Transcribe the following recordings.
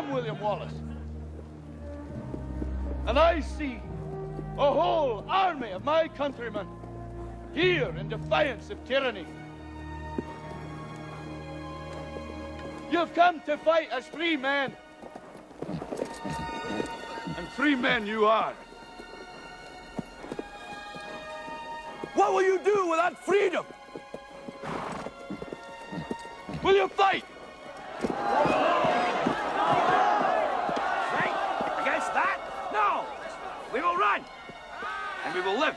am William Wallace. And I see a whole army of my countrymen here in defiance of tyranny. You've come to fight as free men. And free men you are. What will you do with that freedom? Will you fight? Fight against that? No! We will run! And we will live.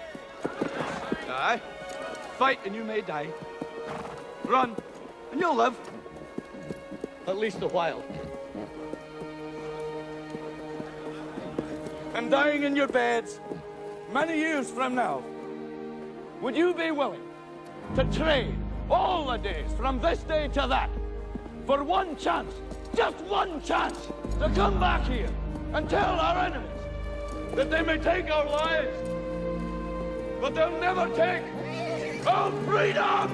Aye. Fight and you may die. Run and you'll live. At least a while. And dying in your beds many years from now, would you be willing to trade all the days from this day to that for one chance, just one chance, to come back here and tell our enemies that they may take our lives, but they'll never take our freedom?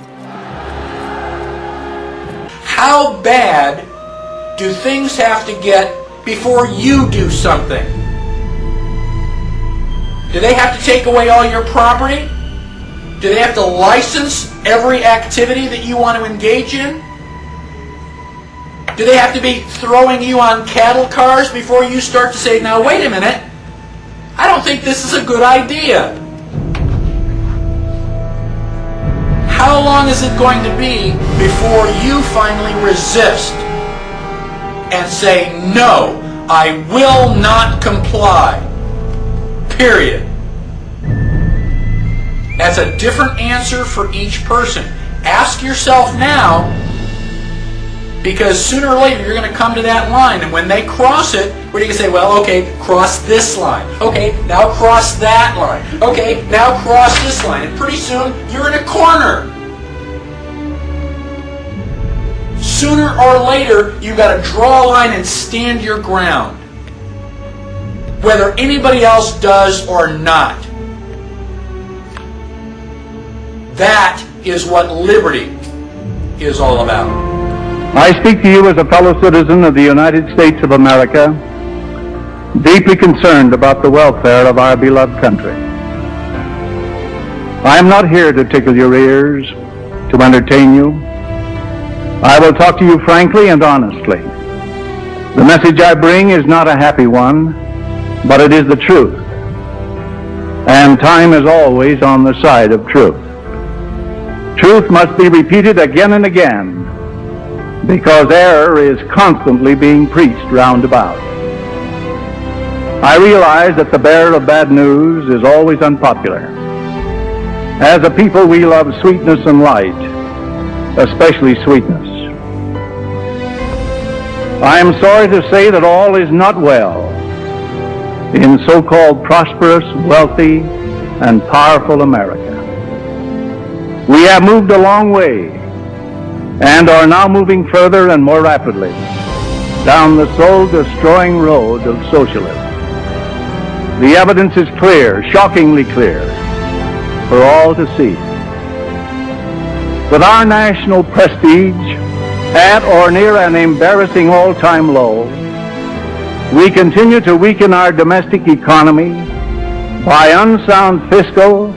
How bad do things have to get before you do something? Do they have to take away all your property? Do they have to license every activity that you want to engage in? Do they have to be throwing you on cattle cars before you start to say, now wait a minute, I don't think this is a good idea? How long is it going to be before you finally resist and say, no, I will not comply? Period. That's a different answer for each person. Ask yourself now, because sooner or later you're going to come to that line, and when they cross it, what are you going to say? Well, okay, cross this line. Okay, now cross that line. Okay, now cross this line. And pretty soon you're in a corner. Sooner or later you've got to draw a line and stand your ground, whether anybody else does or not. That is what liberty is all about. I speak to you as a fellow citizen of the United States of America, deeply concerned about the welfare of our beloved country. I am not here to tickle your ears, to entertain you. I will talk to you frankly and honestly. The message I bring is not a happy one, but it is the truth. And time is always on the side of truth. Truth must be repeated again and again, because error is constantly being preached round about. I realize that the bearer of bad news is always unpopular. As a people, we love sweetness and light, especially sweetness. I am sorry to say that all is not well in so-called prosperous, wealthy, and powerful America. We have moved a long way and are now moving further and more rapidly down the soul-destroying road of socialism. The evidence is clear, shockingly clear, for all to see. With our national prestige at or near an embarrassing all-time low, we continue to weaken our domestic economy by unsound fiscal,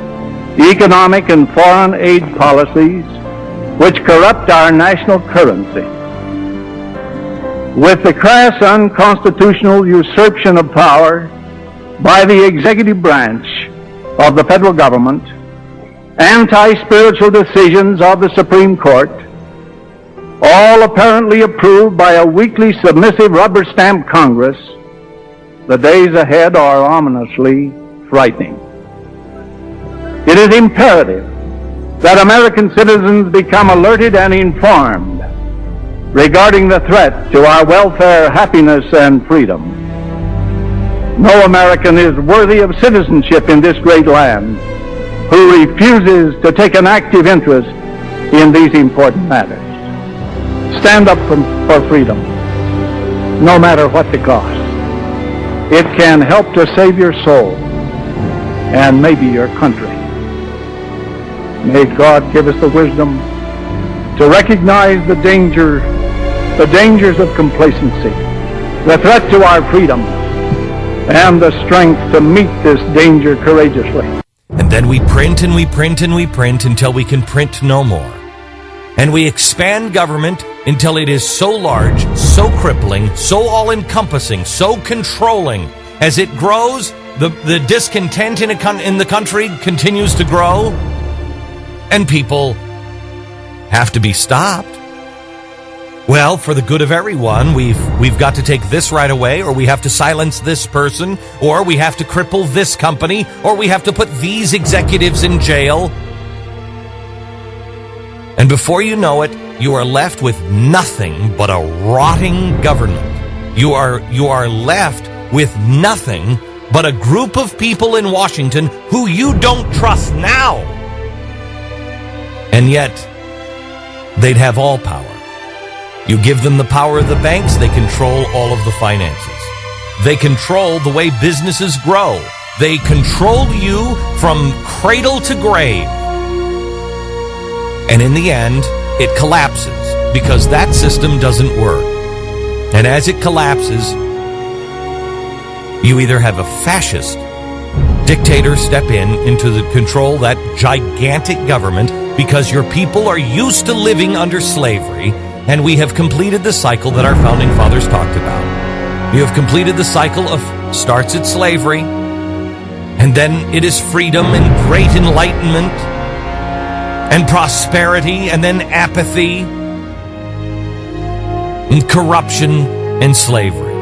economic, and foreign aid policies which corrupt our national currency. With the crass unconstitutional usurpation of power by the executive branch of the federal government, anti-spiritual decisions of the Supreme Court, all apparently approved by a weakly submissive rubber-stamp Congress, the days ahead are ominously frightening. It is imperative that American citizens become alerted and informed regarding the threat to our welfare, happiness, and freedom. No American is worthy of citizenship in this great land who refuses to take an active interest in these important matters. Stand up for freedom, no matter what the cost. It can help to save your soul and maybe your country. May God give us the wisdom to recognize the dangers of complacency, the threat to our freedom, and the strength to meet this danger courageously. And then we print and we print and we print until we can print no more. And we expand government until it is so large, so crippling, so all-encompassing, so controlling. As it grows, the discontent in the country continues to grow, and people have to be stopped. Well, for the good of everyone, we've got to take this right away, or we have to silence this person, or we have to cripple this company, or we have to put these executives in jail. And before you know it, you are left with nothing but a rotting government. You are left with nothing but a group of people in Washington who you don't trust now. And yet, they'd have all power. You give them the power of the banks, they control all of the finances. They control the way businesses grow. They control you from cradle to grave. And in the end, it collapses because that system doesn't work. And as it collapses, you either have a fascist dictator step into the control that gigantic government because your people are used to living under slavery, and we have completed the cycle that our founding fathers talked about. You have completed the cycle of starts at slavery, and then it is freedom and great enlightenment and prosperity, and then apathy and corruption and slavery.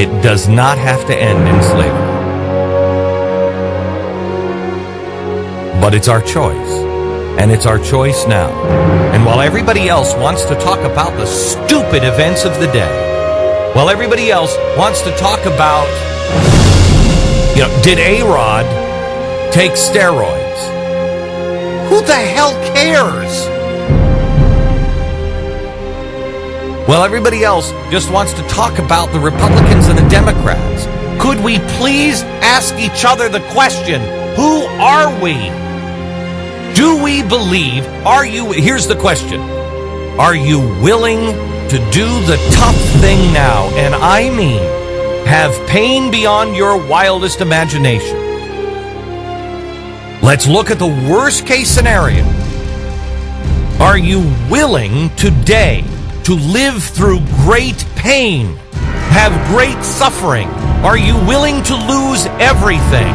It does not have to end in slavery. But it's our choice. And it's our choice now. And while everybody else wants to talk about the stupid events of the day, while everybody else wants to talk about, did A-Rod take steroids? Who the hell cares? Well, everybody else just wants to talk about the Republicans and the Democrats. Could we please ask each other the question, who are we? Do we believe, here's the question, are you willing to do the tough thing now? And I mean, have pain beyond your wildest imagination. Let's look at the worst case scenario. Are you willing today to live through great pain, have great suffering? Are you willing to lose everything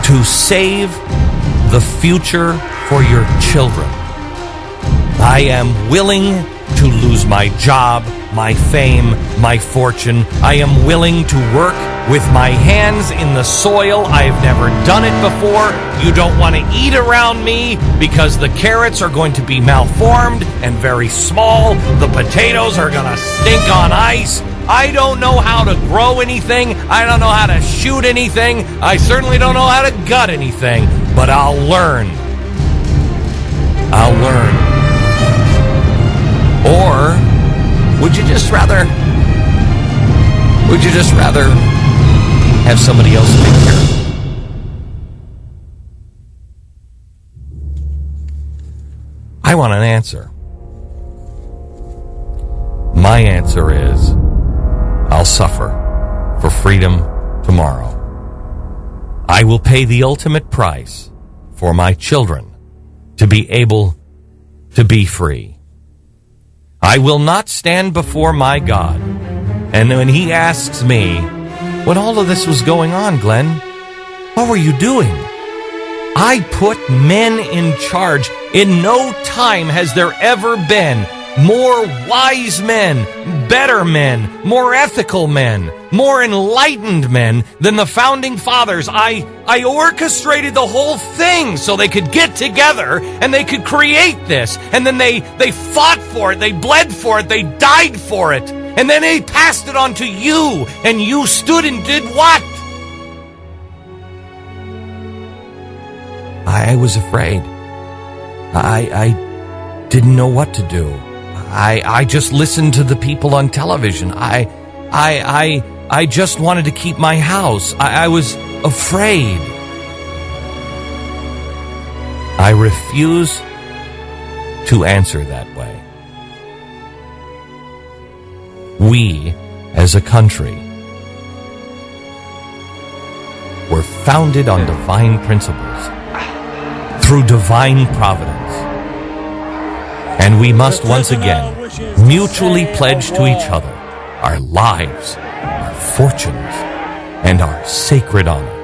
to save the future for your children? I am willing to lose my job, my fame, my fortune. I am willing to work with my hands in the soil. I've never done it before. You don't want to eat around me because the carrots are going to be malformed and very small. The potatoes are going to stink on ice. I don't know how to grow anything. I don't know how to shoot anything. I certainly don't know how to gut anything. But I'll learn. I'll learn. Or would you just rather have somebody else take care of it? I want an answer. My answer is I'll suffer for freedom tomorrow. I will pay the ultimate price for my children to be able to be free. I will not stand before my God. And when he asks me, when all of this was going on, Glenn, what were you doing? I put men in charge. In no time has there ever been more wise men, better men, more ethical men, more enlightened men than the founding fathers. I orchestrated the whole thing so they could get together and they could create this. And then they fought for it, they bled for it, they died for it. And then they passed it on to you, and you stood and did what? I was afraid. I didn't know what to do. I just listened to the people on television. I just wanted to keep my house. I was afraid. I refuse to answer that way. We, as a country, were founded on divine principles, through divine providence. And we must once again mutually pledge to each other our lives, our fortunes, and our sacred honor.